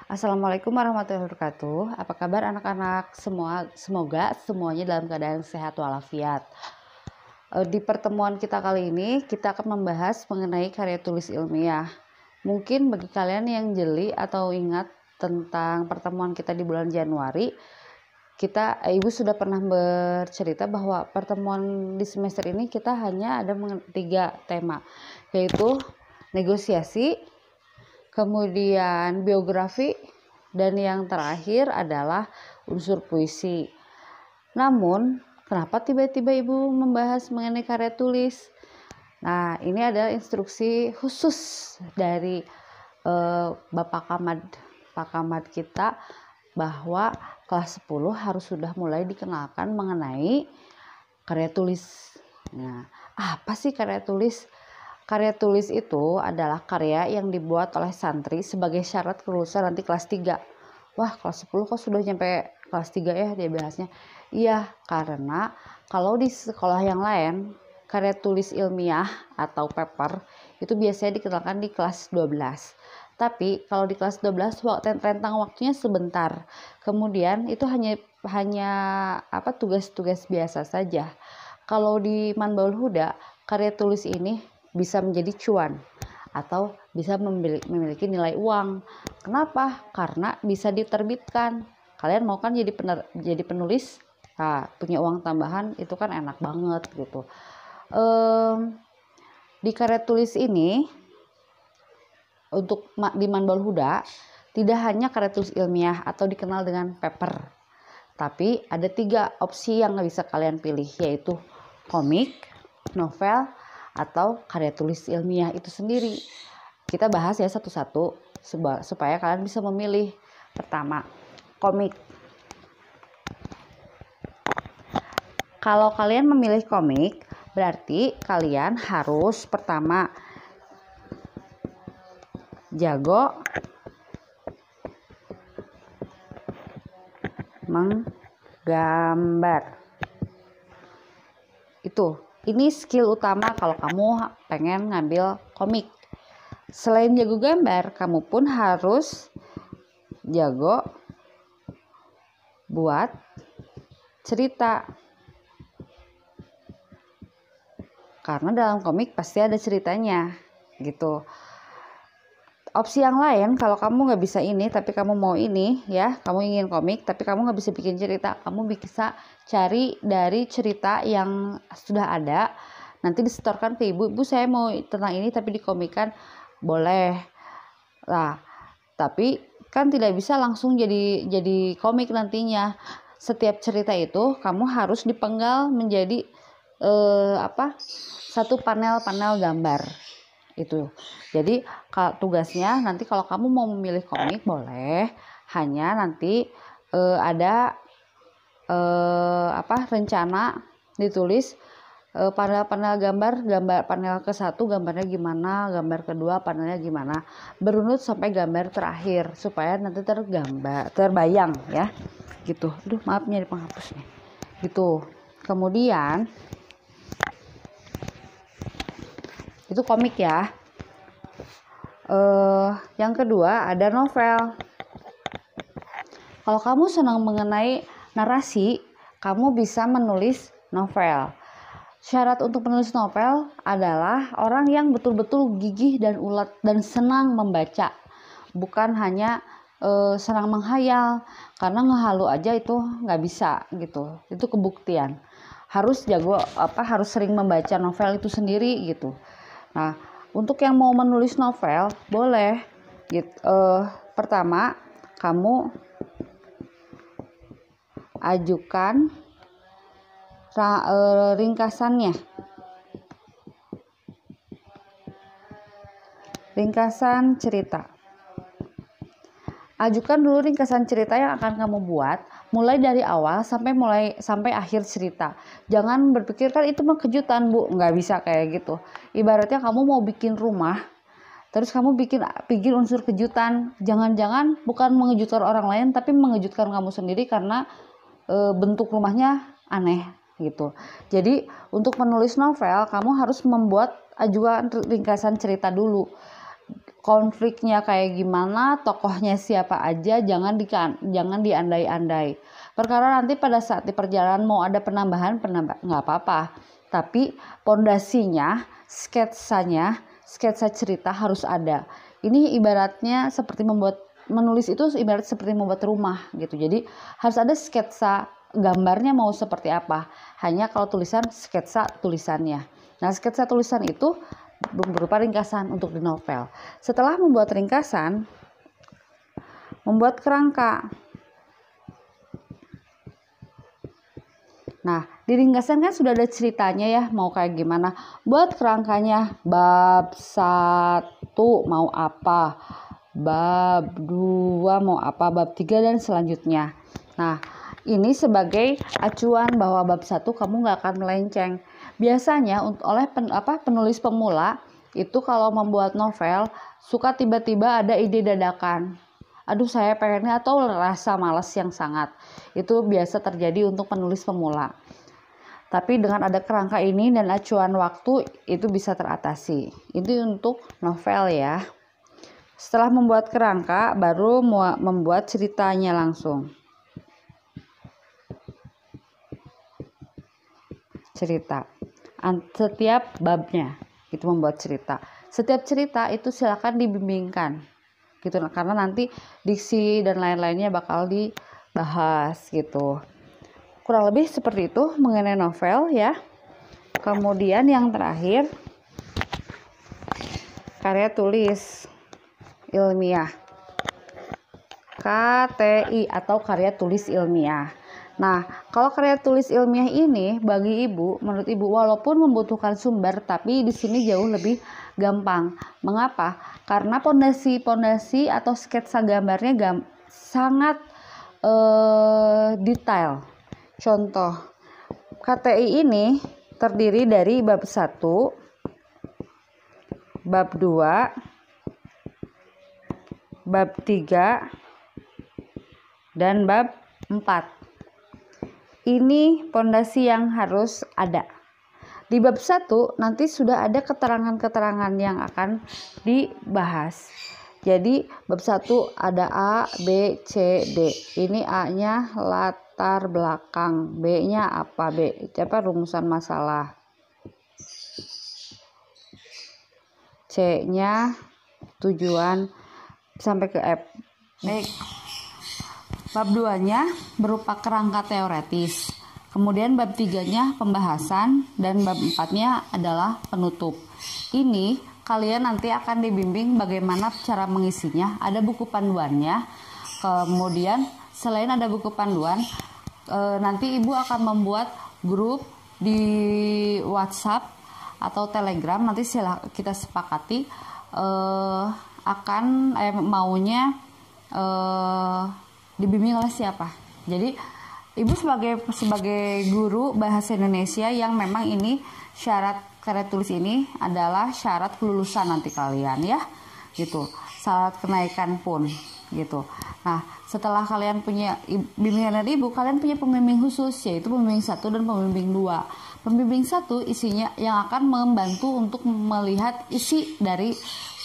Assalamualaikum warahmatullahi wabarakatuh. Apa kabar anak-anak semua? Semoga semuanya dalam keadaan sehat walafiat. Di pertemuan kita kali ini kita akan membahas mengenai karya tulis ilmiah. Mungkin bagi kalian yang jeli atau ingat tentang pertemuan kita di bulan Januari, Ibu sudah pernah bercerita bahwa pertemuan di semester ini kita hanya ada 3 tema, yaitu negosiasi, kemudian biografi, dan yang terakhir adalah unsur puisi. Namun, kenapa tiba-tiba Ibu membahas mengenai karya tulis? Nah, ini adalah instruksi khusus dari Bapak Pak Kamad kita bahwa kelas 10 harus sudah mulai dikenalkan mengenai karya tulis. Nah, apa sih karya tulis? Karya tulis itu adalah karya yang dibuat oleh santri sebagai syarat kelulusan nanti kelas 3. Wah, kelas 10 kok sudah nyampe kelas 3 ya dia bahasnya. Iya, karena kalau di sekolah yang lain, karya tulis ilmiah atau paper itu biasanya dikenalkan di kelas 12. Tapi kalau di kelas 12 rentang waktunya sebentar. Kemudian itu hanya tugas-tugas biasa saja. Kalau di Manbaul Huda, karya tulis ini bisa menjadi cuan atau bisa memiliki nilai uang. Kenapa? Karena bisa diterbitkan. Kalian mau kan jadi penulis? Nah, punya uang tambahan itu kan enak banget gitu. Di karya tulis ini untuk di Manbaul Huda tidak hanya karya tulis ilmiah atau dikenal dengan paper, tapi ada 3 opsi yang bisa kalian pilih, yaitu komik, novel, atau karya tulis ilmiah itu sendiri. Kita bahas ya satu-satu supaya kalian bisa memilih. Pertama, komik. Kalau kalian memilih komik, berarti kalian harus pertama jago menggambar. Ini skill utama kalau kamu pengen ngambil komik. Selain jago gambar, kamu pun harus jago buat cerita. Karena dalam komik pasti ada ceritanya gitu. Opsi yang lain, kalau kamu nggak bisa ini tapi kamu mau ini ya, kamu ingin komik tapi kamu nggak bisa bikin cerita, kamu bisa cari dari cerita yang sudah ada, nanti disetorkan ke ibu saya mau tentang ini tapi dikomikan, boleh. Nah, tapi kan tidak bisa langsung jadi komik nantinya. Setiap cerita itu kamu harus dipenggal menjadi satu panel-panel gambar itu. Jadi tugasnya nanti kalau kamu mau memilih komik boleh, hanya nanti ada rencana ditulis panel-panel gambar panel ke-1 gambarnya gimana, gambar kedua panelnya gimana, berunut sampai gambar terakhir supaya nanti terbayang ya gitu. Aduh, maaf nyari penghapusnya gitu. Kemudian itu komik ya. Yang kedua ada novel. Kalau kamu senang mengenai narasi, kamu bisa menulis novel. Syarat untuk menulis novel adalah orang yang betul-betul gigih dan ulet dan senang membaca, bukan hanya senang menghayal. Karena ngehalu aja itu nggak bisa gitu. Itu kebuktian. Harus harus sering membaca novel itu sendiri gitu. Nah, untuk yang mau menulis novel boleh gitu. Pertama, kamu ajukan ringkasannya. Ringkasan cerita. Ajukan dulu ringkasan cerita yang akan kamu buat mulai dari awal sampai akhir cerita. Jangan berpikir kan itu mah kejutan, Bu. Nggak bisa kayak gitu. Ibaratnya kamu mau bikin rumah, terus kamu bikin unsur kejutan. Jangan-jangan bukan mengejutkan orang lain tapi mengejutkan kamu sendiri karena bentuk rumahnya aneh gitu. Jadi untuk menulis novel kamu harus ajukan ringkasan cerita dulu. konfliknya kayak gimana, tokohnya siapa aja, jangan diandai-andai. Perkara nanti pada saat di perjalanan mau ada penambahan nggak apa-apa, tapi pondasinya, sketsa cerita harus ada. Ini ibaratnya seperti menulis itu ibarat seperti membuat rumah gitu. Jadi harus ada sketsa gambarnya mau seperti apa. Hanya kalau tulisan, sketsa tulisannya. Nah, sketsa tulisan itu berupa ringkasan untuk di novel. Setelah membuat ringkasan, membuat kerangka. Nah, di ringkasan kan sudah ada ceritanya ya, mau kayak gimana. Buat kerangkanya, bab 1 mau apa, bab 2 mau apa, bab 3 dan selanjutnya. Nah, ini sebagai acuan bahwa bab 1 kamu nggak akan melenceng. Biasanya oleh penulis pemula itu kalau membuat novel suka tiba-tiba ada ide dadakan. Aduh, saya pengennya, atau rasa malas yang sangat. Itu biasa terjadi untuk penulis pemula. Tapi dengan ada kerangka ini dan acuan waktu itu bisa teratasi. Itu untuk novel ya. Setelah membuat kerangka baru membuat ceritanya langsung. Cerita. Setiap babnya itu membuat cerita. Setiap cerita itu silakan dibimbingkan gitu, karena nanti diksi dan lain-lainnya bakal dibahas gitu. Kurang lebih seperti itu mengenai novel ya. Kemudian yang terakhir, karya tulis ilmiah, KTI atau karya tulis ilmiah. Nah, kalau karya tulis ilmiah ini bagi ibu, menurut ibu walaupun membutuhkan sumber, tapi di sini jauh lebih gampang. Mengapa? Karena pondasi atau sketsa gambarnya sangat detail. Contoh, KTI ini terdiri dari bab 1, bab 2, bab 3, dan bab 4. Ini pondasi yang harus ada. Di bab 1 nanti sudah ada keterangan-keterangan yang akan dibahas. Jadi bab 1 ada A, B, C, D. Ini A-nya latar belakang, B-nya apa? Rumusan masalah. C-nya tujuan sampai ke F. Baik. Bab 2-nya berupa kerangka teoretis. Kemudian bab 3-nya pembahasan dan bab 4-nya adalah penutup. Ini kalian nanti akan dibimbing bagaimana cara mengisinya. Ada buku panduannya. Kemudian selain ada buku panduan, nanti ibu akan membuat grup di WhatsApp atau Telegram. Nanti kita sepakati maunya dibimbing oleh siapa. Jadi ibu sebagai guru bahasa Indonesia yang memang ini syarat karya tulis ini adalah syarat kelulusan nanti kalian ya, gitu. Syarat kenaikan pun gitu. Nah, setelah kalian punya bimbingan dari ibu, kalian punya pembimbing khusus yaitu pembimbing 1 dan pembimbing 2. Pembimbing 1 isinya yang akan membantu untuk melihat isi dari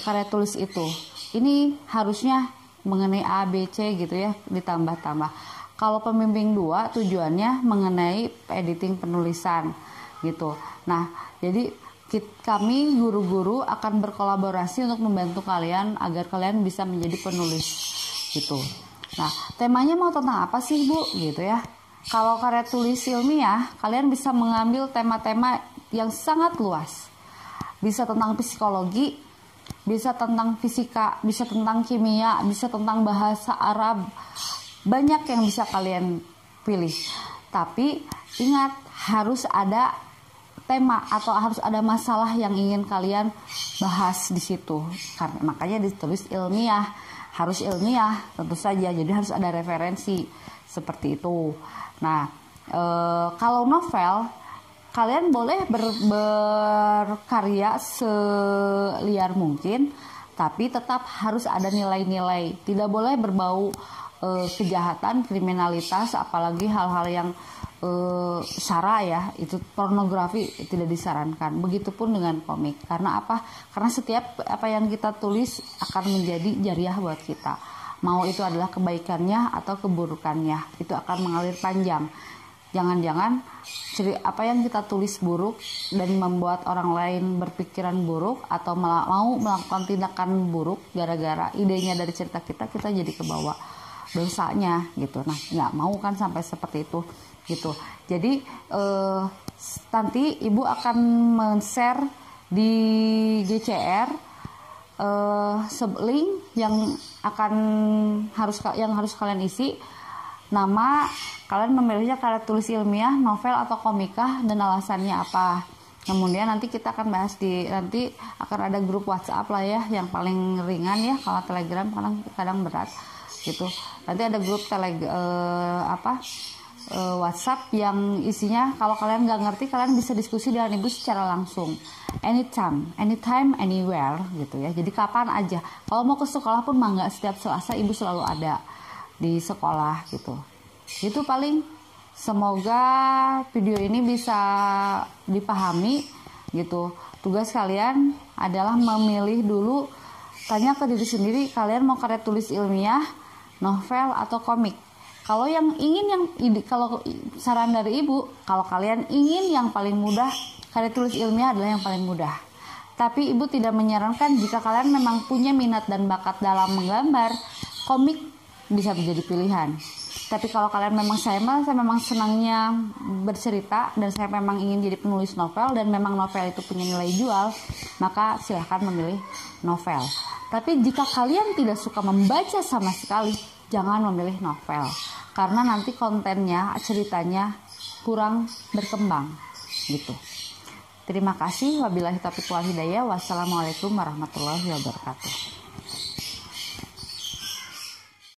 karya tulis itu. Ini harusnya mengenai A, B, C gitu ya, ditambah-tambah. Kalau pembimbing 2 tujuannya mengenai editing penulisan gitu. Nah, jadi kami guru-guru akan berkolaborasi untuk membantu kalian agar kalian bisa menjadi penulis gitu. Nah, temanya mau tentang apa sih Bu gitu ya. Kalau karya tulis ilmiah, kalian bisa mengambil tema-tema yang sangat luas. Bisa tentang psikologi, bisa tentang fisika, bisa tentang kimia, bisa tentang bahasa Arab. Banyak yang bisa kalian pilih. Tapi ingat, harus ada tema atau harus ada masalah yang ingin kalian bahas di situ. Karena makanya ditulis ilmiah, harus ilmiah tentu saja. Jadi harus ada referensi seperti itu. Nah, kalau novel kalian boleh berkarya seliar mungkin, tapi tetap harus ada nilai-nilai. Tidak boleh berbau kejahatan, kriminalitas, apalagi hal-hal yang sara ya, itu pornografi tidak disarankan. Begitupun dengan komik. Karena apa? Karena setiap apa yang kita tulis akan menjadi jariah buat kita. Mau itu adalah kebaikannya atau keburukannya, itu akan mengalir panjang. Jangan-jangan apa yang kita tulis buruk dan membuat orang lain berpikiran buruk atau mau melakukan tindakan buruk gara-gara idenya dari cerita kita jadi kebawa dosanya gitu. Nah, nggak mau kan sampai seperti itu gitu. Jadi nanti ibu akan men-share di GCR link yang harus kalian isi. Nama, kalian memilihnya karya tulis ilmiah, novel atau komika, dan alasannya apa. Kemudian nanti kita akan bahas nanti akan ada grup WhatsApp lah ya, yang paling ringan ya. Kalau Telegram kadang berat gitu. Nanti ada grup WhatsApp yang isinya kalau kalian nggak ngerti, kalian bisa diskusi dengan ibu secara langsung, anytime, anywhere gitu ya. Jadi kapan aja. Kalau mau ke sekolah pun mangga, setiap Selasa ibu selalu ada di sekolah gitu. Itu paling, semoga video ini bisa dipahami gitu. Tugas kalian adalah memilih dulu, tanya ke diri sendiri, kalian mau karya tulis ilmiah, novel atau komik. Kalau kalau saran dari ibu, kalau kalian ingin yang paling mudah, karya tulis ilmiah adalah yang paling mudah. Tapi ibu tidak menyarankan jika kalian memang punya minat dan bakat dalam menggambar, komik bisa menjadi pilihan. Tapi kalau kalian memang saya memang senangnya bercerita dan saya memang ingin jadi penulis novel dan memang novel itu punya nilai jual, maka silahkan memilih novel. Tapi jika kalian tidak suka membaca sama sekali, jangan memilih novel, karena nanti kontennya, ceritanya kurang berkembang gitu. Terima kasih. Wabillahi taufiq wal hidayah. Wassalamualaikum warahmatullahi wabarakatuh.